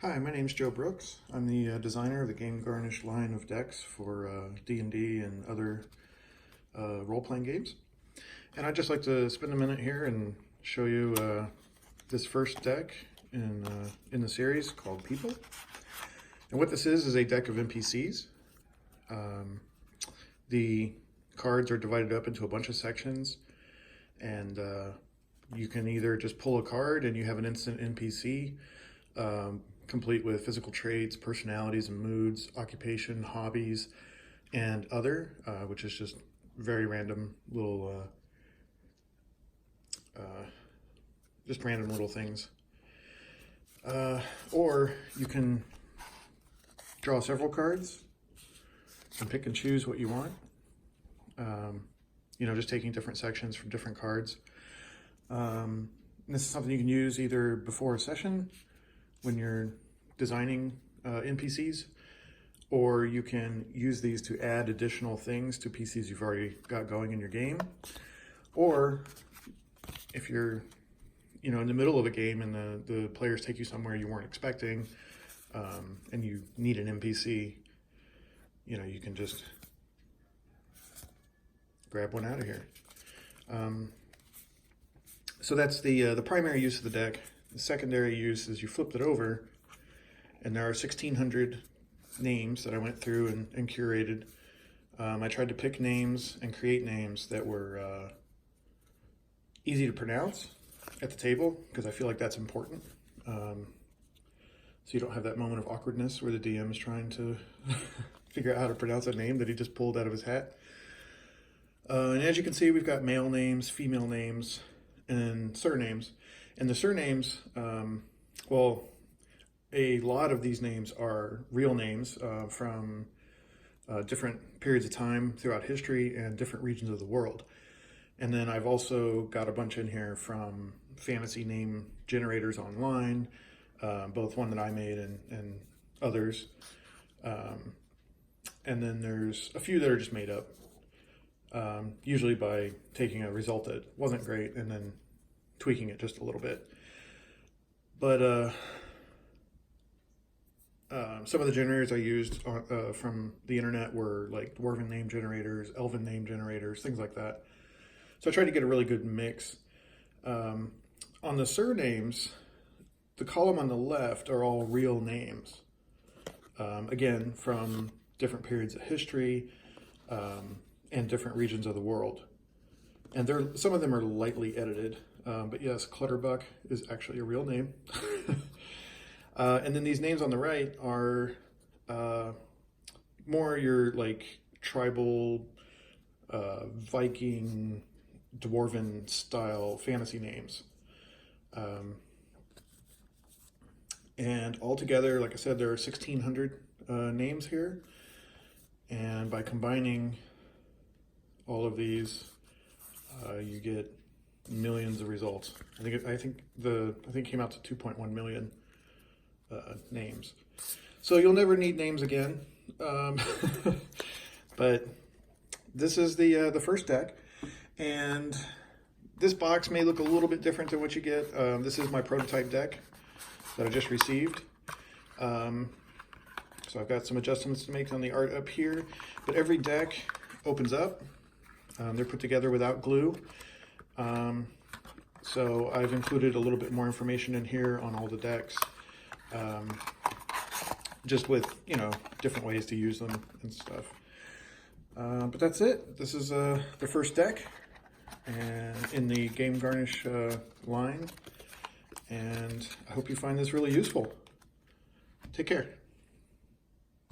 Hi, my name's Joe Brooks. I'm the designer of the GameGarnish line of decks for D&D and other role-playing games. And I'd just like to spend a minute here and show you this first deck in the series called People. And what this is a deck of NPCs. The cards are divided up into a bunch of sections, and you can either just pull a card and you have an instant NPC, complete with physical traits, personalities and moods, occupation, hobbies, and other, which is just very random little, just random little things. Or you can draw several cards and pick and choose what you want. Just taking different sections from different cards. This is something you can use either before a session when you're designing NPCs, or you can use these to add additional things to PCs you've already got going in your game. Or if you're in the middle of a game and the players take you somewhere you weren't expecting, and you need an NPC, you can just grab one out of here. So that's the primary use of the deck. The secondary use is you flipped it over, and there are 1,600 names that I went through and curated. I tried to pick names and create names that were easy to pronounce at the table, because I feel like that's important. So you don't have that moment of awkwardness where the DM is trying to figure out how to pronounce a name that he just pulled out of his hat. And as you can see, we've got male names, female names, and surnames. And the surnames, well, a lot of these names are real names from different periods of time throughout history and different regions of the world. And then I've also got a bunch in here from fantasy name generators online, both one that I made and others. And then there's a few that are just made up, usually by taking a result that wasn't great and then tweaking it just a little bit. But some of the generators I used from the internet were like dwarven name generators, elven name generators, things like that. So I tried to get a really good mix. On the surnames, the column on the left are all real names. Again, from different periods of history and different regions of the world. And some of them are lightly edited. But yes, Clutterbuck is actually a real name. And then these names on the right are more your like tribal, Viking, dwarven-style fantasy names. And altogether, like I said, there are 1,600 names here. And by combining all of these, you get millions of results. I think it came out to 2.1 million names. So you'll never need names again. But this is the first deck, and this box may look a little bit different than what you get. This is my prototype deck that I just received. So I've got some adjustments to make on the art up here, but every deck opens up. They're put together without glue. So I've included a little bit more information in here on all the decks, just with, different ways to use them and stuff. But that's it. This is the first deck and in the GameGarnish line, and I hope you find this really useful. Take care.